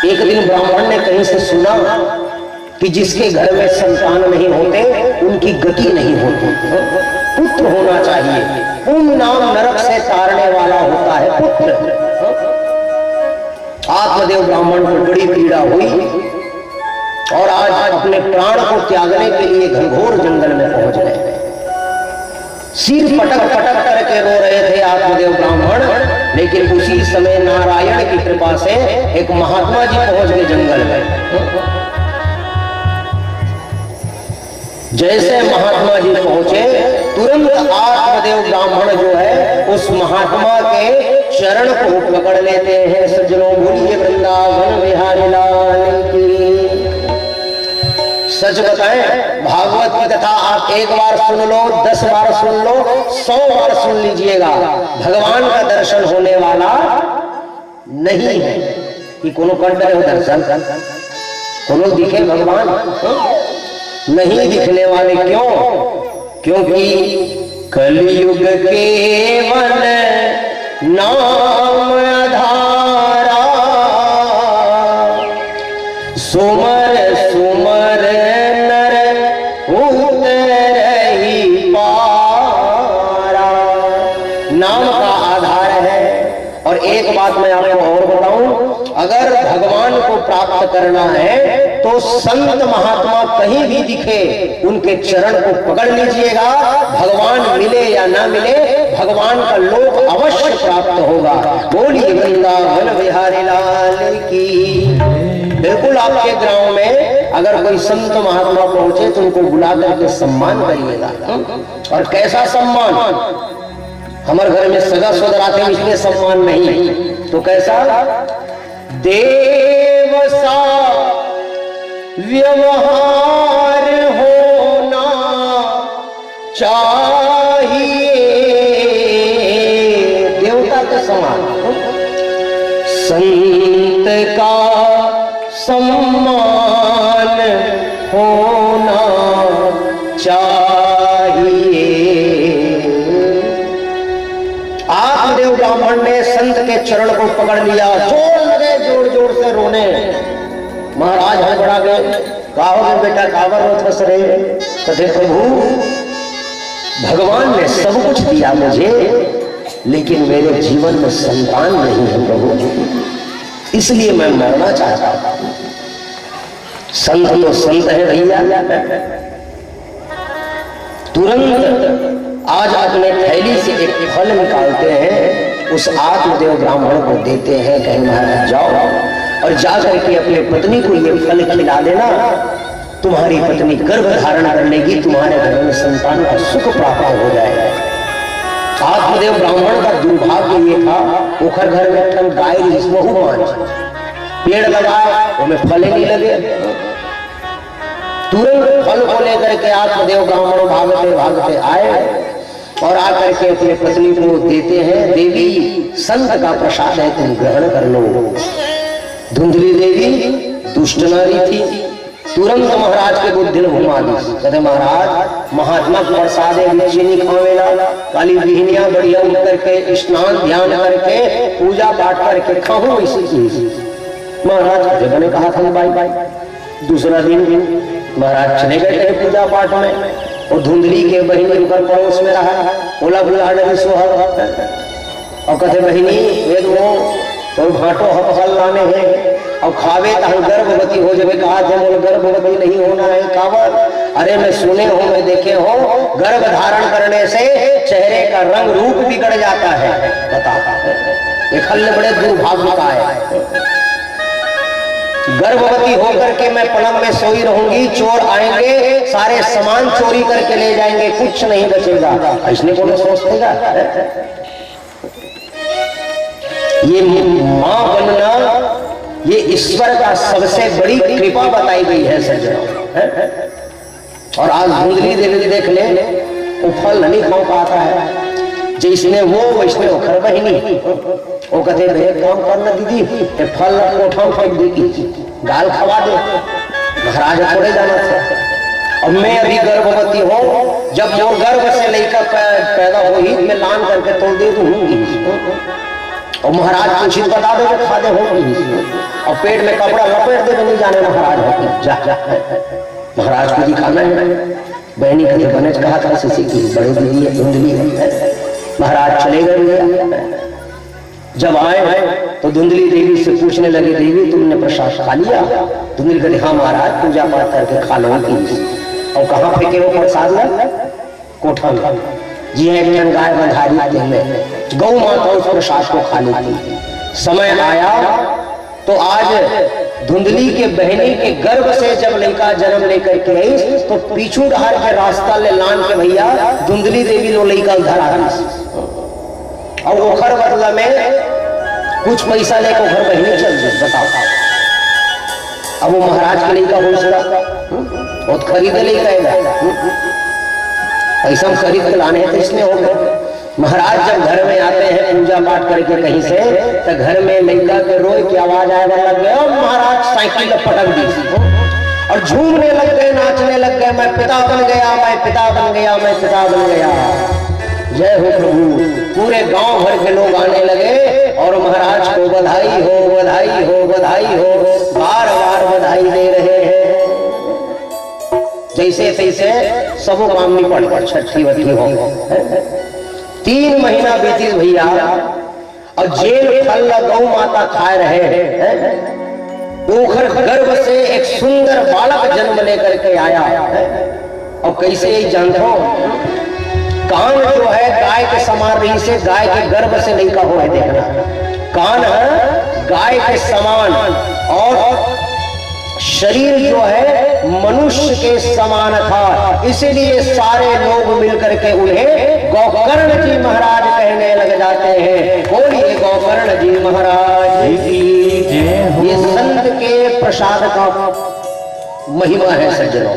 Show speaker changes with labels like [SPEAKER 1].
[SPEAKER 1] एक दिन ब्राह्मण ने कहीं से सुना कि जिसके घर में संतान नहीं होते उनकी गति नहीं होती, पुत्र होना चाहिए। पुण्य नाम नरक से तारने वाला होता है पुत्र। आत्मदेव ब्राह्मण को बड़ी पीड़ा हुई और आज अपने प्राण को त्यागने के लिए घनघोर जंगल में पहुंच गए। सिर पटक पटक करके रो रहे थे आत्मदेव ब्राह्मण, लेकिन उसी समय नारायण की कृपा से एक महात्मा जी पहुंच गए जंगल में। जैसे महात्मा जी पहुंचे तुरंत आत्मदेव ब्राह्मण जो है उस महात्मा के चरण को पकड़ लेते हैं। सज्जनों बोलिए वृंदावन बिहारी लाल की। सच बताएं, भागवत की कथा आप एक बार सुन लो, 10 बार सुन लो, 100 बार सुन लीजिएगा, भगवान का दर्शन होने वाला नहीं है कि कोनो कर रहे हो दर्शन, कोनो दिखे भगवान नहीं दिखने वाले। क्यों? क्योंकि कलयुग केवल नाम आधारा, सुमर सुमर नर उतरहि पारा। नाम का आधार है। और एक बात मैं आपको और बताऊं, अगर भगवान को प्राप्त करना है तो संत महात्मा कहीं भी दिखे उनके चरण को पकड़ लीजिएगा। भगवान मिले या ना मिले, भगवान का लोक अवश्य प्राप्त होगा। बोलिए वृंदावन बिहारी लाल की। बिल्कुल आपके गांव में अगर कोई संत महात्मा पहुंचे तो उनको बुला करके सम्मान करिएगा। और कैसा सम्मान? हमारे घर में सगा सोदर आते हैं इसलिए सम्मान नहीं, तो कैसा? देव सा व्यवहार होना चाहिए, देवता के समान। संत का सम्मान होना चाहिए। आत्मदेव ब्राह्मण ने संत के चरण को पकड़ लिया, जोर जोर से रोने। महाराज हड़बड़ा गए, कहा बेटा कावर मत फंस रहे। कहे प्रभु भगवान ने सब कुछ दिया मुझे, लेकिन मेरे जीवन में संतान नहीं है प्रभु, इसलिए मैं मरना चाहता हूं। संत तो संत है भैया। तुरंत आज अपने थैली से एक फल निकालते हैं, उस आत्मदेव ब्राह्मण को देते हैं। कहीं महाराज जाओ और जाकर के अपने पत्नी को ये फल खिला देना, तुम्हारी पत्नी गर्भ धारण कर लेगी, तुम्हारे घर में संतान का सुख प्राप्त हो जाएगा। आत्मदेव ब्राह्मण का दुर्भाग्य ये था, ओखर घर में ठन गाय बहु मांझ, पेड़ लगाए उनमें फल नहीं लगे। तुरंत फल को लेकर के आत्मदेव ब्राह्मण भागते भागते आए और आकर के अपने पत्नी को देते हैं। देवी संत का प्रसाद है, तुम ग्रहण कर लो। धुंधली देवी दुष्ट नारी थी, तुरंत महाराज के बुद्धि घुमा दी। कहते महाराज महात्मा का प्रसाद है, चीनी खावेला, काली बिहनिया बढ़िया उठ करके स्नान ध्यान करके पूजा पाठ करके खाऊं इसी चीज। महाराज जब ने कहा था भाई भाई। दूसरा दिन महाराज चले गए थे पूजा पाठ में, और धुंधली के बहिनी उनकर पड़ोस में रहा, बोला बुला और कहते बहिनी वेद वो तो भाटो फल लाने हैं और खावे तो हम गर्भवती हो जाए। कहा थे बोले गर्भवती नहीं होना है कावर। अरे मैं सुने हो, मैं देखे हो, गर्भ धारण करने से चेहरे का रंग रूप बिगड़ जाता है। बता ये खल्ले बड़े दुर्भाग्य का है। गर्भवती होकर के मैं पलंग में सोई रहूंगी, चोर आएंगे सारे सामान चोरी करके ले जाएंगे, कुछ नहीं बचेगा। इसने कौन सोचेगा? ये मां बनना ये ईश्वर का सबसे बड़ी कृपा बताई गई है सज्जनों। और आज धुंधली देवी देख ले, वो फल नहीं खा पाता है, जिसने वो वैसने ओखर बहिनी। वो कहते एक काम करना दीदी, फल कोठा फेंक देगी, गाल खवा दे, महाराज थोड़े जाना था। और मैं अभी गर्भवती हूँ, जब वो गर्भ से लेकर पैदा हुई मैं लान करके तोड़ दे दूंगी। और महाराज कुछ बता दो खा दे होगी। और पेट में कपड़ा लपेट दे तो नहीं जाने महाराज है जा महाराज को दिखाना है। बहनी कभी बने कहा था किसी की बड़ी दीदी है धुंधली है। महाराज चले गए। जब आए तो धुंधली देवी से पूछने लगे देवी तुमने प्रसाद खा लिया? धुंधली कहती हाँ महाराज पूजा पाठ करके खा लो। और कहाँ फेंके वो प्रसाद में? कोठा में। जी है एक जन गाय बंधारी में गौ माता उस प्रसाद को खा लेती। समय आया तो आज धुंधली के बहनी के गर्भ से जब लड़का जन्म लेकर के आई तो पीछू डहार के रास्ता ले लान के भैया धुंधली देवी लो लड़का उधर आ रही और ओखर बदला में कुछ पैसा लेकर घर बहनी चल गई। बताओ अब वो महाराज के लड़का हो सका बहुत खरीदे लेगा पैसा खरीद के लाने हैं तो इसमें हो गए। महाराज जब घर में आते हैं पूजा पाठ करके कहीं से तो घर में लड़का के रोए की आवाज आने लग गया। महाराज साइकिल पटक दी और झूमने लग गए नाचने लग गए मैं पिता बन गया मैं पिता बन गया मैं पिता बन गया। जय हो प्रभु। पूरे गांव भर के लोग आने लगे और महाराज को बधाई हो बधाई हो बधाई हो बार बार बधाई दे रहे हैं। जैसे तैसे सब काम निपट छठी वठी हो। 3 महीना बीती भैया और जेल फल गौ माता खा रहे हैं। ओखर गर्भ से एक सुंदर बालक जन्म लेकर के आया और कैसे ही जानते हो कान जो है गाय के समान रही से गाय के गर्भ से नहीं का हो है। देखना कान है गाय के समान और शरीर जो है मनुष्य के समान था। इसीलिए सारे लोग मिलकर के उन्हें गोकर्ण जी महाराज कहने लग जाते हैं। बोलिए गोकर्ण जी महाराज। ये संत के प्रसाद का महिमा है सज्जनों।